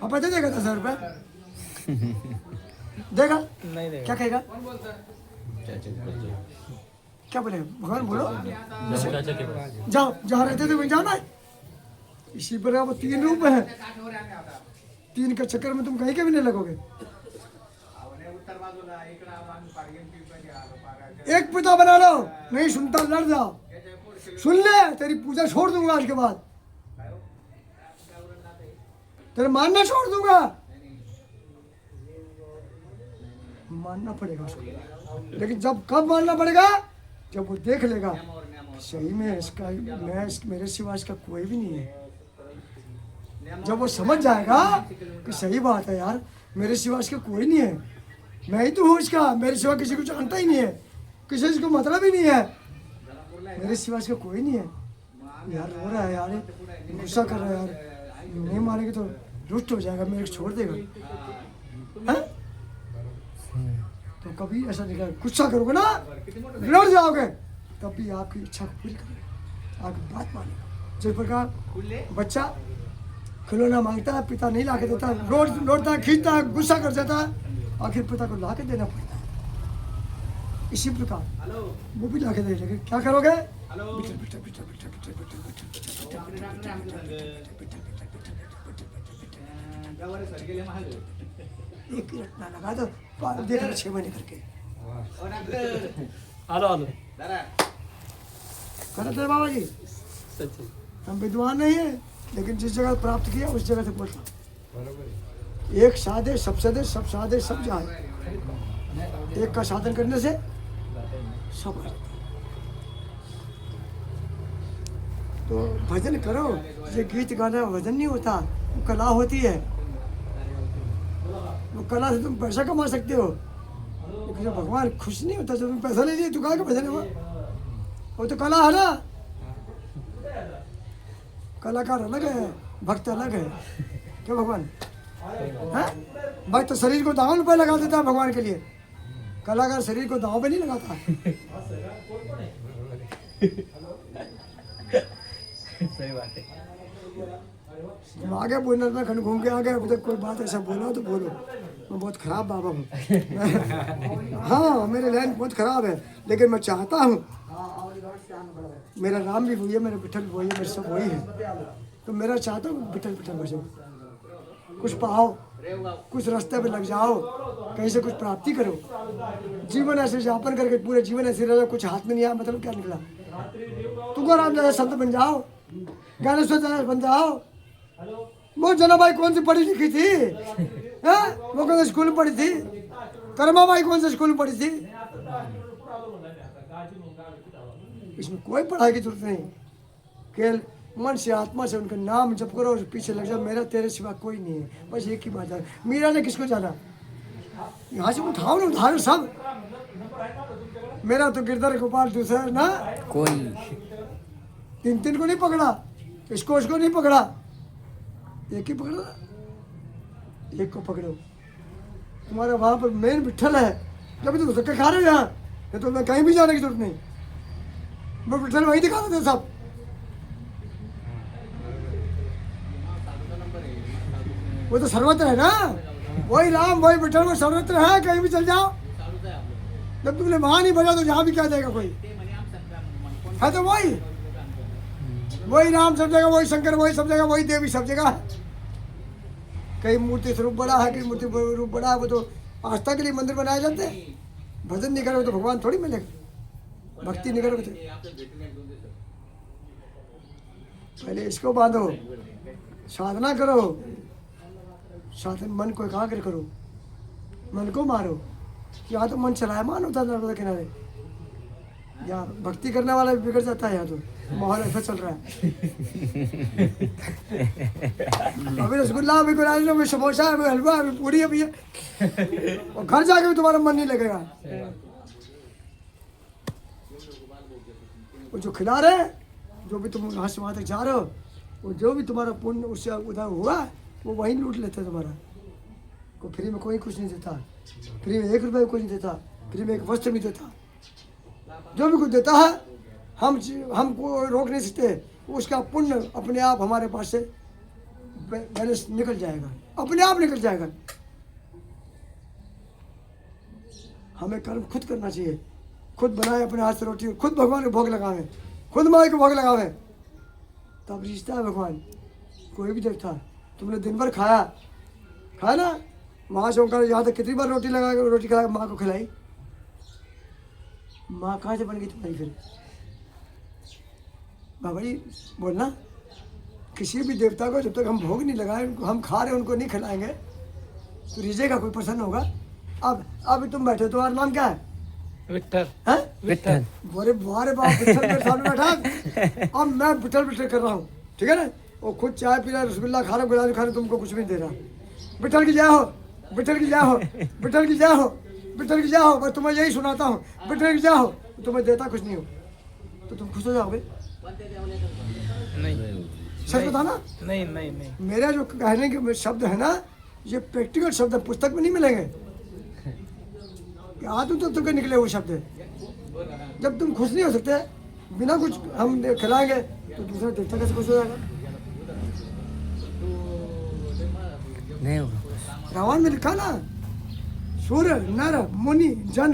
पापा दे देगा 10,000 रुपये? देगा? नहीं देगा। क्या कहेगा? क्या बोले भगवान बोलो? चाचा के पास जाओ जहाँ रहते थे वहीं जाओ ना। इसी पर वो 3 रूप है, 3 के चक्कर में तुम कहीं के भी नहीं लगोगे। एक पिता बना लो, नहीं सुनता लड़ जाओ। सुन ले, तेरी पूजा छोड़ दूंगा आज के बाद, तेरे मानना छोड़ दूंगा। मानना पड़ेगा उसको, लेकिन जब कब मानना पड़ेगा? जब वो देख लेगा सही में इसका मेरे सिवा इसका कोई भी नहीं है। जब वो समझ जाएगा कि सही बात है यार, मेरे सिवा इसका कोई नहीं है, मैं ही तो हूँ इसका, मेरे सिवा किसी को जानता ही नहीं है, किसी को मतलब ही नहीं है, मेरे सिवा इसका कोई नहीं है। यार रो रहा है यार, गुस्सा कर रहा है यार, नहीं मारेंगे तो रुष्ट हो जाएगा, मेरे को छोड़ देगा। है? तो कभी ऐसा नहीं करेगा, गुस्सा करोगे ना लड़ जाओगे, तभी आपकी इच्छा को पूरी करेगा, आपकी बात मानेगा। जिस प्रकार बच्चा खिलौना मांगता है, पिता नहीं ला के देता, रोज लौटता है, खींचता है, गुस्सा कर जाता है, आखिर पिता को ला के देना पड़ता है। इसी प्रकार वो भी ला के दे, लेकिन क्या करोगे? एक मिनट ना लगा तो देख लो 6 महीने करके हेलो हेलो करते हैं बाबा जी। सच्ची हम विद्वान नहीं है, लेकिन जिस जगह प्राप्त किया उस जगह से बोलता। एक साधे सब सदे, सब साधे सब जाए। एक का साधन करने से सब आ जाता है। तो भजन करो, जैसे गीत गाना भजन नहीं होता, वो कला होती है। वो कला से तुम पैसा कमा सकते हो, लेकिन जब भगवान खुश नहीं होता, जब तुम पैसा ले लिए तो कहा भजन हुआ, वो तो कला है ना। कलाकार अलग है, भक्त अलग है। क्या भगवान है? भक्त शरीर को दांव पे लगा देता है भगवान के लिए, कलाकार शरीर को दांव पे नहीं लगाता। सही बात है। तुम आगे बोलना ना, खंड घूम के आगे अभी तक कोई बात ऐसा बोलो तो बोलो, मैं बहुत खराब बाबा हूँ। हाँ मेरे लाइन बहुत खराब है, लेकिन मैं चाहता हूँ मेरा राम भी वही है, मेरा विठल वही है, मेरे सब वही है। तो मेरा चाहता हूँ विठल विठल बचो, कुछ पाओ, कुछ रास्ते पे लग जाओ, कहीं से कुछ प्राप्ति करो। जीवन ऐसे यापन करके पूरे जीवन ऐसे रह, कुछ हाथ में नहीं आया, मतलब क्या निकला? तुकाराम जैसे संत बन जाओ, ज्ञानेश्वर जैसे बन जाओ। वो जनाबाई कौन सी पढ़ी लिखी थी? वो कौन सा स्कूल में पढ़ी थी? कर्माबाई कौन सा स्कूल में पढ़ी थी? इसमें कोई पढ़ाई की जरूरत नहीं, केवल मन से आत्मा से उनका नाम जप करो और पीछे लग जाओ। मेरा तेरे सिवा कोई नहीं है, बस एक ही बात है। मीरा ने किसको जाना? यहाँ से उठाओ ना, उधारो सब। मेरा तो गिरधर गोपाल दूसरा ना, कोई 3 को नहीं पकड़ा, इसको नहीं पकड़ा, एक ही पकड़ा, एक को पकड़ो। तुम्हारे वहाँ पर मेन विठल है, जब तुम धक्के खा रहे हो यहाँ, नहीं तो मैं कहीं भी जाने की जरूरत नहीं, मैं विठल वहीं दिखा देते सब। वो तो सर्वत्र है ना, वही राम वही विठल, वो सर्वत्र है, कहीं भी चल जाओ। जब तुमने वहाँ नहीं बजा तो यहाँ भी क्या देगा कोई? है तो वही राम सब जगह, वही शंकर वही सब जगह, वही देवी सब जगह है। कहीं मूर्ति स्वरूप बड़ा है, कहीं मूर्ति रूप बड़ा है, वो तो आस्था के लिए मंदिर बनाए जाते हैं। भजन नहीं करोगे तो भगवान थोड़ी मिलेगा, भक्ति नहीं करोगे तो। पहले इसको बांधो, साधना करो, साधन मन को एकाग्र करो, मन को मारो। यहाँ तो मन चलायमान होता है नर्मदा किनारे, यहाँ भक्ति करने वाला भी बिगड़ जाता है। यहाँ तो माहौल ऐसा चल रहा है। अभी रसगुल्ला, अभी गुलाब, अभी समोसा, अभी हलवा, अभी पूरी है भैया, और घर जाके भी तुम्हारा मन नहीं लगेगा। वो जो खिला रहे, जो भी तुम यहाँ से वहाँ तक जा रहे हो, वो जो भी तुम्हारा पुण्य उससे उधर हुआ, वो वहीं लूट लेते हैं तुम्हारा। को फ्री में कोई कुछ नहीं देता, फ्री में 1 रुपये कोई नहीं देता, फ्री में एक वस्त्र नहीं देता। जो भी कुछ देता है हमको रोक नहीं सकते, उसका पुण्य अपने आप हमारे पास से बैलेंस निकल जाएगा, अपने आप निकल जाएगा। हमें कर्म खुद करना चाहिए, खुद बनाए अपने हाथ से रोटी, खुद भगवान को भोग लगावे, खुद माँ को भोग लगावे, तब रिश्ता है भगवान। कोई भी देवता, तुमने दिन भर खाया ना, माँ से होकर यहाँ तक कितनी बार रोटी खिला माँ को खिलाई, माँ कहाँ से बन गई तुम्हारी फिर? बाबा जी बोलना, किसी भी देवता को जब तक हम भोग नहीं लगाए, हम खा रहे उनको नहीं खिलाएंगे तो रिजेगा, कोई प्रसन्न होगा? अब तुम बैठे, तुम्हारा नाम क्या है? विठल। हैं? विठल। बोरे बारे बाप, विठल मेरे सामने बैठा, अब मैं विठल विठल कर रहा हूँ, ठीक है ना? वो खुद चाय पी रहा है, रसगुल्ला खा रहा, गुलाब खा रहा, तुमको कुछ भी नहीं दे रहा। विठल की जय हो, विठल की जय हो, विठल की जय हो, विठल की जय हो। मैं तुम्हें यही सुनाता हूँ, विठल की जय हो। तुम्हें देता कुछ नहीं हो तो तुम खुश हो जाओगे? नहीं सच बताना। नहीं नहीं नहीं, मेरा जो कहने के शब्द है ना, ये प्रैक्टिकल शब्द है, पुस्तक में नहीं मिलेंगे। आदमी तो तुमके निकले हुए शब्द है। जब तुम खुश नहीं हो सकते बिना कुछ हम खिलाएंगे तो दूसरा देवता कैसे खुश हो जाएगा? नहीं होगा। रावण में लिखा ना, सूर्य नर मुनि जन,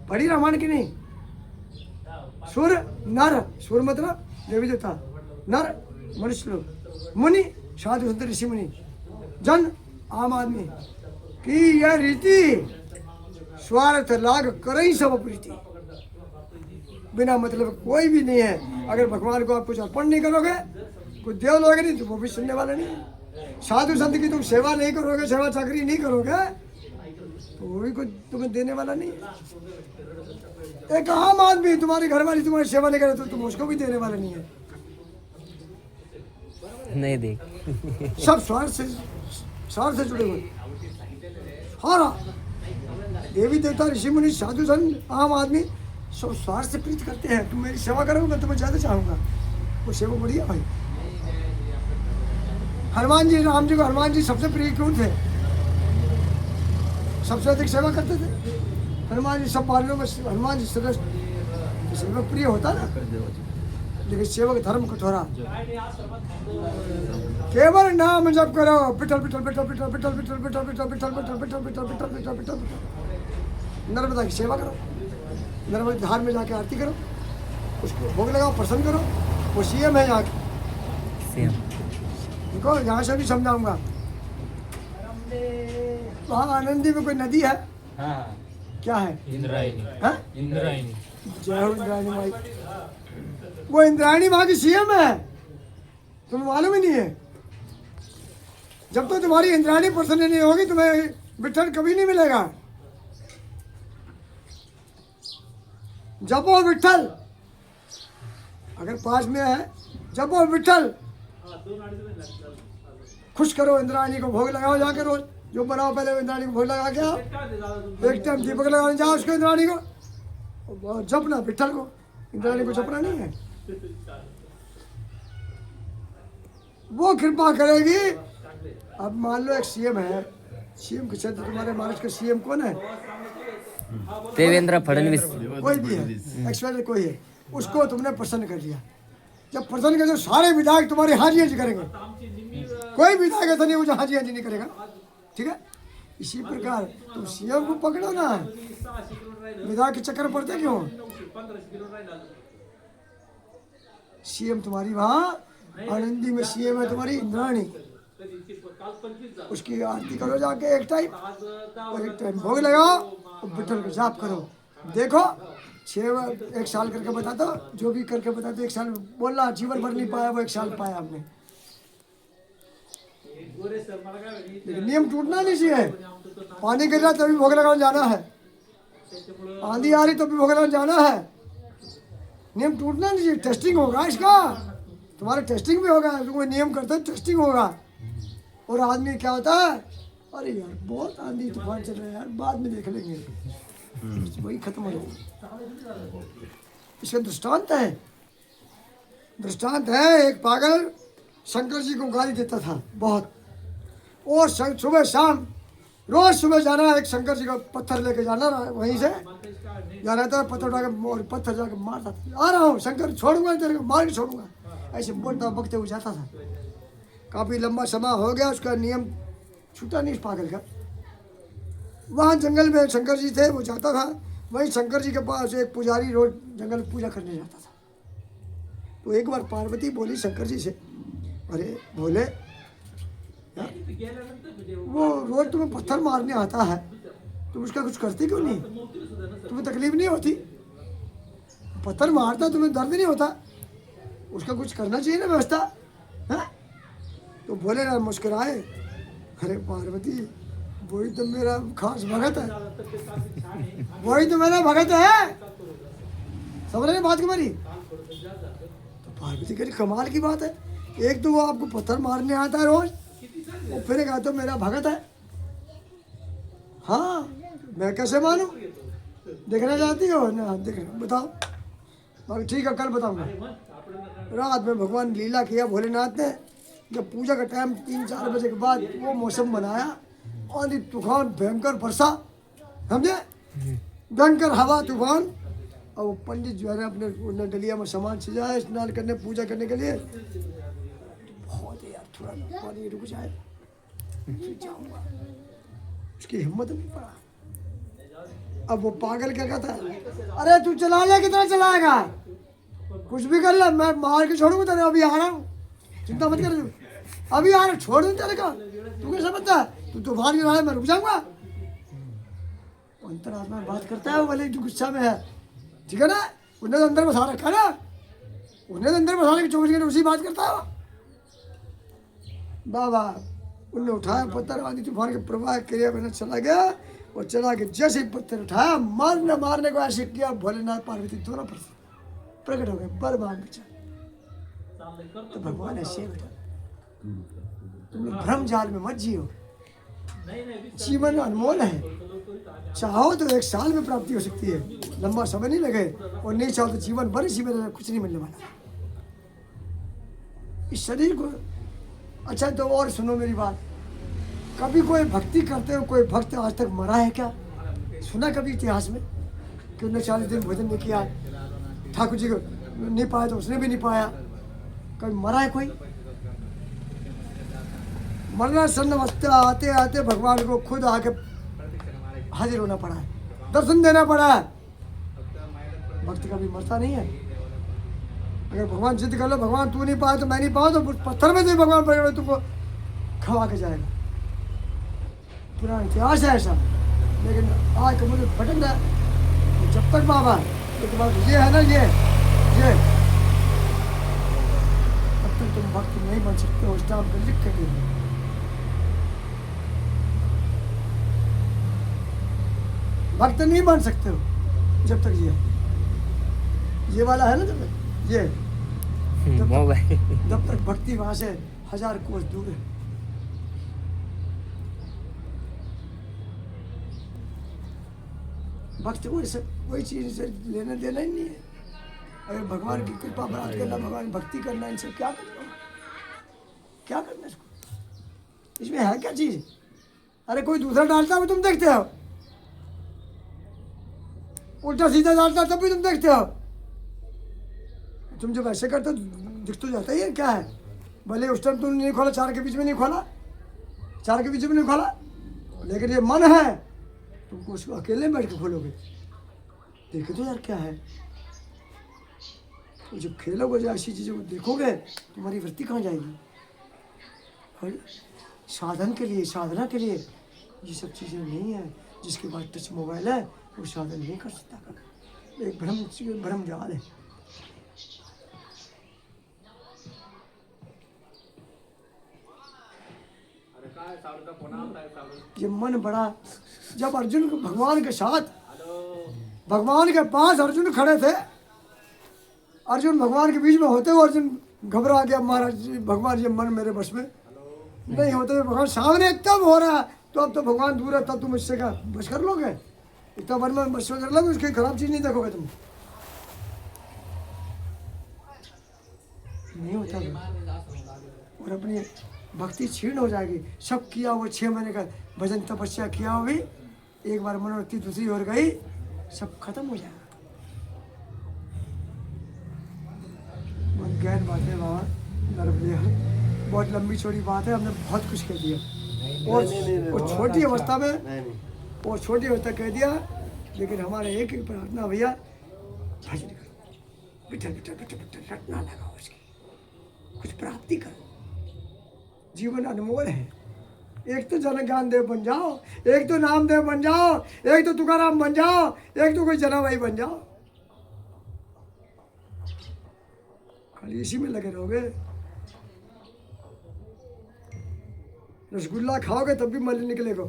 पढ़ी रामायण की नहीं? सूर्य नर, सूर्य मतलब देवी देवता, नर मनुष्य लोग, मुनि साधु संत ऋषि मुनि, जन आम आदमी की यह रीति स्वार्थ लाग करई सब प्रीति। बिना मतलब कोई भी नहीं है। अगर भगवान को आप कुछ अर्पण नहीं करोगे, कुछ देव लोगे नहीं तो वो भी सुनने वाले नहीं है। साधु संत की तुम सेवा नहीं करोगे, सेवा चाकरी नहीं करोगे तो वो भी कुछ तुम्हें देने वाला नहीं है। एक आम आदमी, तुम्हारी घरवाली तुम्हारी सेवा नहीं करे तो तुम उसको भी देने वाले नहीं है। नहीं देख। सब स्वार्थ से जुड़े हुए। हाँ, देवी देवता ऋषि मुनि साधु संत आम आदमी सब स्वार्थ से प्रीत करते हैं। तुम मेरी सेवा करोगे मैं तुम्हें ज्यादा चाहूंगा, वो सेवा बढ़िया भाई। हनुमान जी, राम जी को हनुमान जी सबसे प्रिय क्यों थे? सबसे अधिक सेवा करते थे हनुमान जी। सब बालियों में हनुमान जी श्रेष्ठ, सेवक प्रिय होता ना, लेकिन सेवक धर्म कठोरा। केवल नाम जप करो, पिटल पिटल पिटल पिटल पिटल पिटल पिटल पिटल पिटल पिटल पिटल पिटल पिटल पिटल पिटल पिटल। नर्मदा की सेवा करो, नर्मदा धार में जाके आरती करो, उसको भोग लगाओ, प्रसन्न करो। वो सीएम है यहाँ की। देखो यहाँ से भी समझाऊंगा। वहाँ आनंदी में कोई नदी है? हाँ, क्या है? इंद्रायणी। हाँ? इंद्रायणी। जय हो इंद्रायणी माई। वो इंद्रायणी वहाँ की सीएम है, तुम्हें मालूम ही नहीं है। जब तो तुम्हारी इंद्रायणी प्रसन्न नहीं होगी तुम्हें विठल कभी नहीं मिलेगा। जपो विठल, अगर पास में है जपो विठल, खुश करो इंद्रायणी को, भोग लगाओ जाके रोज जो बनाओ, पहले इंद्रायणी को भोग लगा के आओ, एक टाइम दीपक लगाने जाओ उसको इंद्रायणी को, जपना विठल को, इंद्रायणी को जपना नहीं है। वो कृपा करेगी। अब मान लो एक सीएम है, सीएम के क्षेत्र तुम्हारे महाराष्ट्र का सीएम कौन है? देवेंद्र फडणवीस। कोई भी है, एक्सपर्ट कोई है, उसको तुमने प्रसन्न कर दिया। जब प्रसन्न कर, सारे विधायक तुम्हारे हाजी हाजी करेंगे। कोई विधायक ऐसा नहीं हो जो हाजी हाजी नहीं करेगा, ठीक है? इसी प्रकार तुम सीएम को पकड़ो ना, विधायक के चक्कर पड़ते क्यों? सीएम तुम्हारी वहाँ आनंदी में सीएम है तुम्हारी इंद्राणी, उसकी आरती करो जाके एक टाइम, और एक टाइम भोग लगाओ और विठल का जाप करो। देखो 1 साल करके बता दो, जो भी करके बता दो। 1 साल बोलना, जीवन भर नहीं पाया वो 1 साल पाया आपने, लेकिन नियम टूटना नहीं चाहिए। पानी गिर रहा तभी भोग लगाने जाना है, आंधी आ रही तो भी भोग लगाने जाना है। नियम टूटना नहीं चाहिए। टेस्टिंग होगा इसका, तुम्हारा टेस्टिंग भी होगा। कोई नियम करता है टेस्टिंग होगा। और आदमी क्या होता है, अरे यार बहुत आंधी तूफान चल रहा है यार, बाद में देख लेंगे, वही खत्म हो जाएगा। इसका दृष्टांत है, दृष्टांत है। एक पागल शंकर जी को गाली देता था बहुत, और सुबह शाम रोज सुबह जाना है, एक शंकर जी को पत्थर लेके जाना, वहीं से जा रहा था, पत्थर उठा के और पत्थर जाके मारता था। आ रहा हूँ शंकर, छोड़ूंगा तेरे को, मार के छोड़ूंगा, ऐसे बोलता बकते हुए जाता था। काफ़ी लंबा समय हो गया, उसका नियम छूटा नहीं इस पागल का। वहाँ जंगल में शंकर जी थे, वो जाता था, वहीं शंकर जी के पास एक पुजारी रोज जंगल में पूजा करने जाता था। तो एक बार पार्वती बोली शंकर जी से, अरे भोले, वो रोज तुम्हें पत्थर मारने आता है, तुम उसका कुछ करती क्यों नहीं? तुम्हें तकलीफ नहीं होती? पत्थर मारता तुम्हें दर्द नहीं होता? उसका कुछ करना चाहिए ना व्यवस्था, है? तो भोलेनाथ मुस्कुराए, अरे पार्वती, वही तो मेरा खास भगत है, वही तो मेरा भगत है। समझ रहे बात तुम्हारी? तो पार्वती कह रही कमाल की बात है, एक तो वो आपको पत्थर मारने आता है रोज, और फिर कहा तो मेरा भगत है। हाँ, मैं कैसे मानूं? देखना चाहती हो ना? देखना, बताओ। बाकी ठीक है, कल बताऊंगा। रात में भगवान लीला किया भोलेनाथ ने, जब पूजा का टाइम 3-4 बजे के बाद वो मौसम बनाया, आंधी तूफान भयंकर वर्षा, समझे, भयंकर हवा तूफान। और वो पंडित जो है ना अपने डलिया में सामान सजाया स्नान करने पूजा करने के लिए। बहुत है यार, थोड़ा पानी रुक जाए फिर जाऊंगा, उसकी हिम्मत नहीं पड़ा। अब वो पागल क्या कहता है, अरे तू चला ले, कितना चलाएगा, कुछ भी कर ले, मैं मार के छोड़ूंगा तेरे, अभी आ रहा हूँ, चिंता मत कर, अभी आ रहा, छोड़ दूँ तेरे का, तू कैसे बनता है, तू तूफान गिरा है, मैं रुक जाऊंगा। अंतरात्मा में बात करता है, भले तू गुस्सा में है, ठीक है ना, उन्हें तो अंदर बसा रखा ना, उन्हें तो अंदर बसा के 24 घंटे उसी बात करता है बाबा। उन्होंने उठाया पत्थर, आंधी तूफान के प्रवाह क्रिया में चला गया, और चला के जैसे ही पत्थर उठाया, मारने को ऐसे किया, भोलेनाथ पार्वती दोनों पर प्रकट हो गए, बर्बाद बचा। तो भगवान ऐसे बेटा, तुम भ्रम जाल में मत जियो, जीवन अनमोल है, चाहो तो 1 साल में प्राप्ति हो सकती है, लंबा समय नहीं लगे, और नहीं चाहो तो जीवन भर इसी में कुछ नहीं मिलने वाला। इस शरीर को अच्छा, तो और सुनो मेरी बात, कभी कोई भक्ति करते हो, कोई भक्त आज तक मरा है क्या? सुना कभी इतिहास में कि उन्होंने 40 दिन भोजन नहीं किया, ठाकुर जी को नहीं पाया तो उसने भी नहीं पाया, कभी मरा है कोई? मरना सन्नवस्था आते आते भगवान को खुद आके हाजिर होना पड़ा है, दर्शन देना पड़ा है। भक्त कभी मरता नहीं है। अगर भगवान जिद कर लो, भगवान तू नहीं पाया तो मैं नहीं पाऊँ, तो पत्थर में से भगवान पड़े तुमको खवा के जाएगा। पुराना इतिहास है ऐसा, लेकिन आज तो मुझे भटक रहा है। जब तक बाबा एक बात ये है ना, ये तब तक तुम भक्त नहीं बन सकते हो, स्टाफ पर लिख के दे। भक्त नहीं बन सकते हो जब तक ये वाला है ना, जब तक ये जब तक भक्ति वहां से 1000 कोस दूर है। भक्त वही चीज से लेना देना ही नहीं है। अगर भगवान की कृपा प्राप्त करना, भगवान भक्ति करना, इनसे क्या करना इसको, इसमें है क्या चीज? अरे कोई दूसरा डालता है तुम देखते हो, उल्टा सीधा डालता तब भी तुम देखते हो। तुम जब ऐसे करते हो दिख तो जाता ही है क्या है। भले उस टाइम तुमने नहीं खोला, 4 के बीच में नहीं खोला, 4 के बीच में नहीं खोला, लेकिन ये मन है, तुमको उसको अकेले बैठ के खोलोगे, देखे तो यार क्या है। तो जब खेलोगे, जो ऐसी चीज़ों को देखोगे, तुम्हारी वृत्ति कहाँ जाएगी। और साधन के लिए, साधना के लिए ये सब चीज़ें नहीं है। जिसके पास टच मोबाइल है वो साधन नहीं कर सकता। एक भ्रम जाल है। ये मन बड़ा, जब अर्जुन भगवान के साथ, भगवान के पास अर्जुन खड़े थे, अर्जुन भगवान के बीच में होते हुए अर्जुन घबरा गया, महाराज भगवान ये मन मेरे बस में नहीं होते, भगवान सामने तब हो रहा है, तो अब तो भगवान दूर है, तब तुम इससे का बस कर लोगे, इतना मन में बस कर लोगे, उसकी खराब चीज नहीं देखोगे तुम, नहीं होता। और अपनी भक्ति क्षीण हो जाएगी। सब किया वो 6 महीने का भजन तपस्या किया हो भी, एक बार मनोवृत्ति दूसरी हो गई, सब खत्म हो जाएगा। बहुत गहन बात है बाबा, बहुत लंबी चौड़ी बात है, हमने बहुत कुछ कह दिया और छोटी अवस्था में और छोटी अवस्था कह दिया। लेकिन हमारे एक एक प्रार्थना भैया, भजन करो, विठल विठल विठल विठल रटना लगाओ, उसकी कुछ प्राप्ति करो। जीवन अनमोल है। एक तो जन ज्ञान देव बन जाओ, एक तो नामदेव बन जाओ, एक तो तुकाराम बन जाओ, एक तो कोई जनाबाई बन जाओ। खाली इसी में लगे रहोगे। रसगुल्ला खाओगे तब भी मल निकलेगा,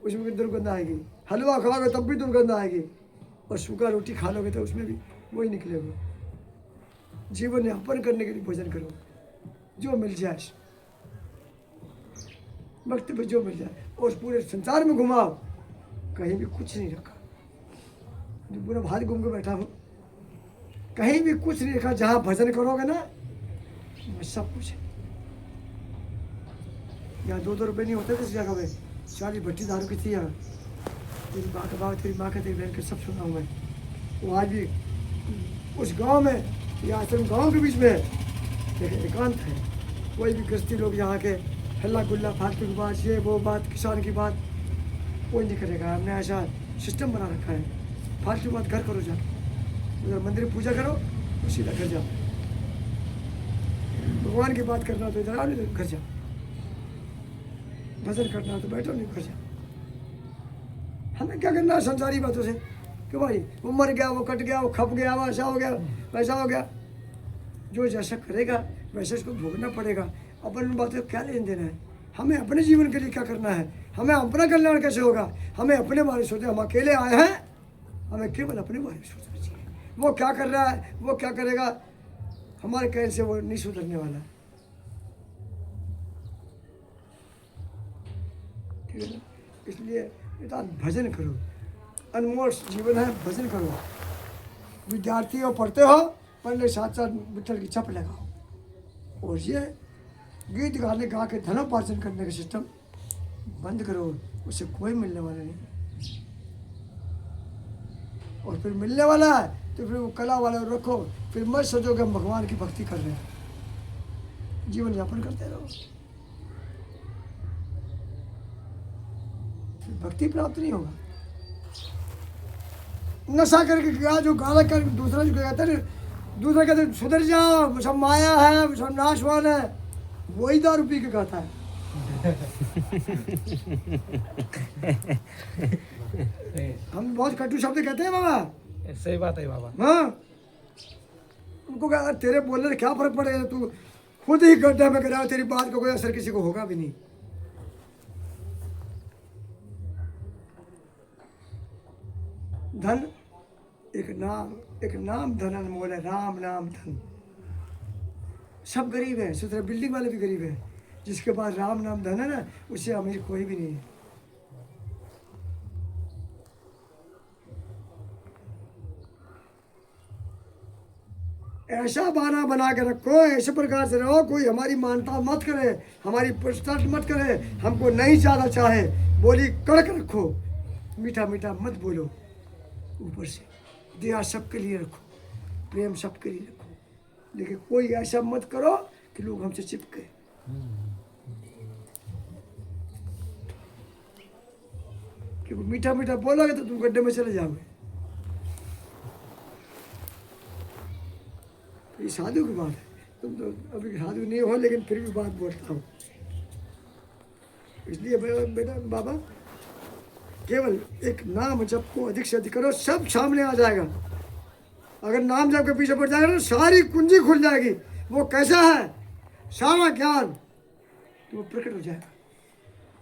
उसमें भी दुर्गंध आएगी। हलवा खाओगे तब भी दुर्गंध आएगी। और सूखा रोटी खा लोगे तो उसमें भी वही निकलेगा। जीवन यापन करने के लिए भोजन करो, जो मिल जाए वक्त पे, जो मिल जाए। और पूरे संसार में घुमाओ, कहीं भी कुछ नहीं रखा। जो पूरा भारत घूम के बैठा हूँ, कहीं भी कुछ नहीं रखा। जहाँ भजन करोगे ना, सब कुछ है। यहाँ 2-2 रुपये नहीं होते थे इस जगह में। 40 भट्टी दारू की थी यहाँ। तेरी माँ का बाप, तेरी माँ का, तेरी बहन का, सब सुना हुआ है। वो आज भी उस गांव में, या आश्रम गांव के बीच में लेकिन एकांत है। कोई भी गृहस्थी लोग यहाँ के हल्ला गुल्ला, फालतू की बात, ये वो बात, किसान की बात कोई नहीं करेगा। हमने ऐसा सिस्टम बना रखा है। फालतू बात घर करो, जा उधर मंदिर पूजा करो और सीधा घर जाओ। भगवान की बात करना तो इधर आओ, नहीं तो घर जाओ। भजन करना तो बैठो, नहीं घर जाओ। हमें क्या करना है संसारी बातों से कि भाई वो मर गया, वो कट गया, वो खप गया, वो ऐसा हो गया, वैसा हो गया। जो जैसा करेगा वैसे उसको भोगना पड़ेगा। अपन बातों क्या लेन देना है? हमें अपने जीवन के लिए क्या करना है? हमें अपना कल्याण कैसे होगा? हमें अपने बारे में सोचे। हम अकेले आए हैं, हमें केवल अपने बारे में सोचना चाहिए। वो क्या कर रहा है, वो क्या करेगा, हमारे कहने से वो नहीं सुधरने वाला। ठीक है ना? इसलिए भजन करो। अनमोल जीवन है, भजन करो। विद्यार्थी हो, पढ़ते हो, पढ़ने साथ साथ विठल की छप लगाओ। और ये गीत गाने गा के धनोपार्जन करने का सिस्टम बंद करो। उससे कोई मिलने वाला नहीं। और फिर मिलने वाला है तो फिर वो कला वाले रखो। फिर मत सोचो कि हम भगवान की भक्ति कर रहे हैं। जीवन यापन करते रहो, फिर भक्ति प्राप्त नहीं होगा। नशा करके गया जो गाला कर दूसरा जो कहता है, दूसरा कहते सुधर जाओ, सब माया है, सब नाशवान है, वही दारू पी के कहता है। हम बहुत कटु शब्द कहते हैं बाबा। सही बात है बाबा। हाँ, उनको कहा तेरे बोलने से क्या फर्क पड़ेगा, तू खुद ही गड्ढे में गिरा, तेरी बात का कोई असर किसी को होगा भी नहीं। धन एक नाम धन अनमोल है। राम नाम धन। सब गरीब है, सुधरे बिल्डिंग वाले भी गरीब है। जिसके पास राम नाम धन है ना, उससे अमीर कोई भी नहीं है। ऐसा बहाना बना के रखो, ऐसे प्रकार से रहो, कोई हमारी मानता मत करे, हमारी प्रशंसा मत करे, हमको नहीं ज्यादा चाहे, बोली कड़क रखो, मीठा मीठा मत बोलो। ऊपर से दया सबके लिए रखो, प्रेम सबके लिए रखो। लेकिन कोई ऐसा मत करो कि लोग हमसे चिपके। क्योंकि मीठा मीठा बोलोगे तो तुम गड्ढे में चले जाओगे। ये साधु की बात है। तुम तो अभी साधु नहीं हो, लेकिन फिर भी बात बोलता हूँ। इसलिए बेटा बाबा, केवल एक नाम जप को अधिक से अधिक करो, सब सामने आ जाएगा। अगर नाम जप के पीछे पड़ जाएगा तो सारी कुंजी खुल जाएगी। वो कैसा है, सारा ज्ञान तो वो प्रकट हो जाएगा।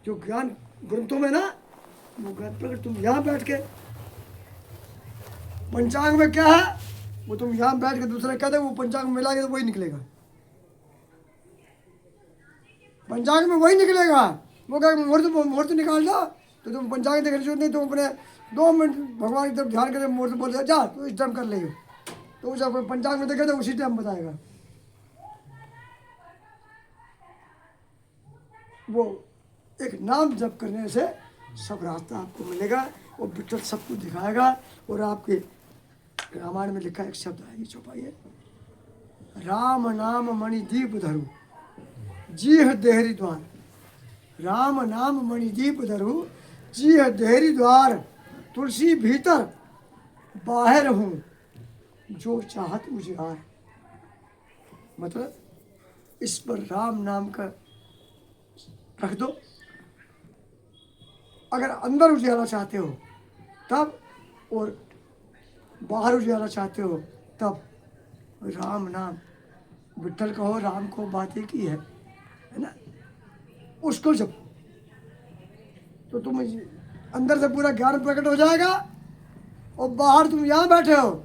जो ज्ञान ग्रंथों में ना, वो ज्ञान प्रकट तुम यहाँ बैठ के, पंचांग में क्या है वो तुम यहाँ बैठ के दूसरा कहते वो पंचांग में मिलाएंगे तो वही निकलेगा। पंचांग में वही निकलेगा। वो क्या मुहूर्त निकाल दो तो तुम पंचांग देखने जरूरत नहीं, तुम अपने 2 मिनट भगवान की तरफ ध्यान करके मुहूर्त बोल दे, जा तो इस टाइम कर लेंगे, तो उसे पंचांग में देखे तो उसी टाइम बताएगा। वो एक नाम जप करने से सब रास्ता आपको मिलेगा और विठल सब कुछ दिखाएगा। और आपके रामायण में लिखा एक शब्द है, ये छुपाइए, राम नाम मणि दीप धरू, जी है देहरी द्वार, राम नाम मणिदीप धरू, जी है देहरी द्वार, तुलसी भीतर बाहर हूँ, जो चाहत उजियार। मतलब इस पर राम नाम का रख दो। अगर अंदर उजियारा चाहते हो तब, और बाहर उजियारा चाहते हो तब, राम नाम, विठल कहो, राम को बात एक ही है ना, उसको जब तो तुम अंदर से पूरा ज्ञान प्रकट हो जाएगा, और बाहर तुम यहाँ बैठे हो,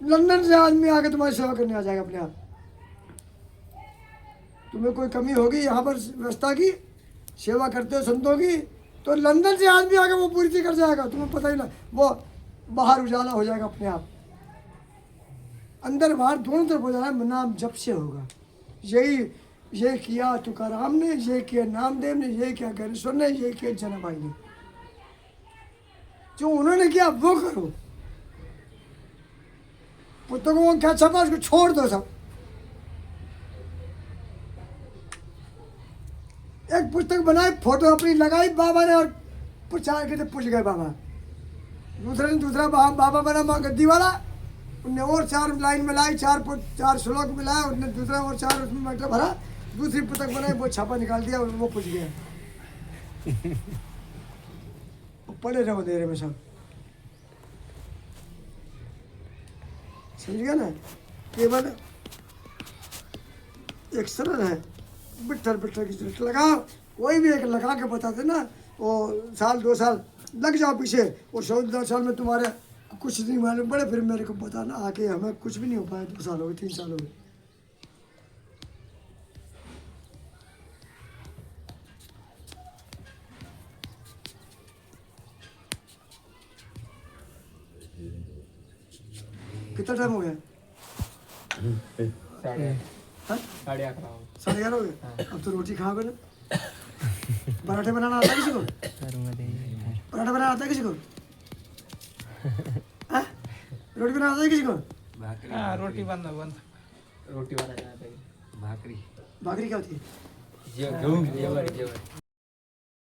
लंदन से आदमी आके तुम्हारी सेवा करने आ जाएगा अपने आप। तुम्हें कोई कमी होगी यहाँ पर व्यवस्था की, सेवा करते हो संतों की, तो लंदन से आदमी आके वो पूरी कर जाएगा, तुम्हें पता ही ना, वो बाहर उजाला हो जाएगा अपने आप। अंदर बाहर दोनों तरफ हो जाएगा, नाम जब से होगा। ये किया तुकाराम ने, ये किया नामदेव ने, ये किया ज्ञानेश्वर ने, ये किया जनाबाई ने। जो उन्होंने किया वो करो। पुस्तकों को क्या छपा उसको छोड़ दो सब। एक पुस्तक बनाई, फोटो अपनी लगाई बाबा ने, और प्रचार करते पूछ गए बाबा। दूसरे ने दूसरा बाबा बना गद्दी वाला, उनने और 4 लाइन मिलाई, 4 श्लोक मिलाया, उनने दूसरा और 4 उसमें मैटर भरा, दूसरी पुस्तक बनाई, वो छापा निकाल दिया, वो पूछ गया। पड़े रहो अंधेरे में सब, समझ गया ना। केवल एक सरल है, बिट्ठल बिट्ठल की जरूरत लगाओ। कोई भी एक लगा के बताते ना, वो 1-2 साल लग जाओ पीछे, और 100-2 साल में तुम्हारे कुछ नहीं मालूम पड़े, फिर मेरे को बताना आके, हमें कुछ भी नहीं हो पाया, 2 साल हो गए, 3 साल हो गए। कितना टाइम हो गया? 11:30 हो गए। अब तो रोटी खाओगे ना। पराठे बनाना आता है किसी को? पराठा बनाना आता है किसी को? रोटी बनाना आता है किसी को? हाँ, रोटी बंद रोटी बनाना आता है। भाकरी भाकरी क्या होती है? जेवण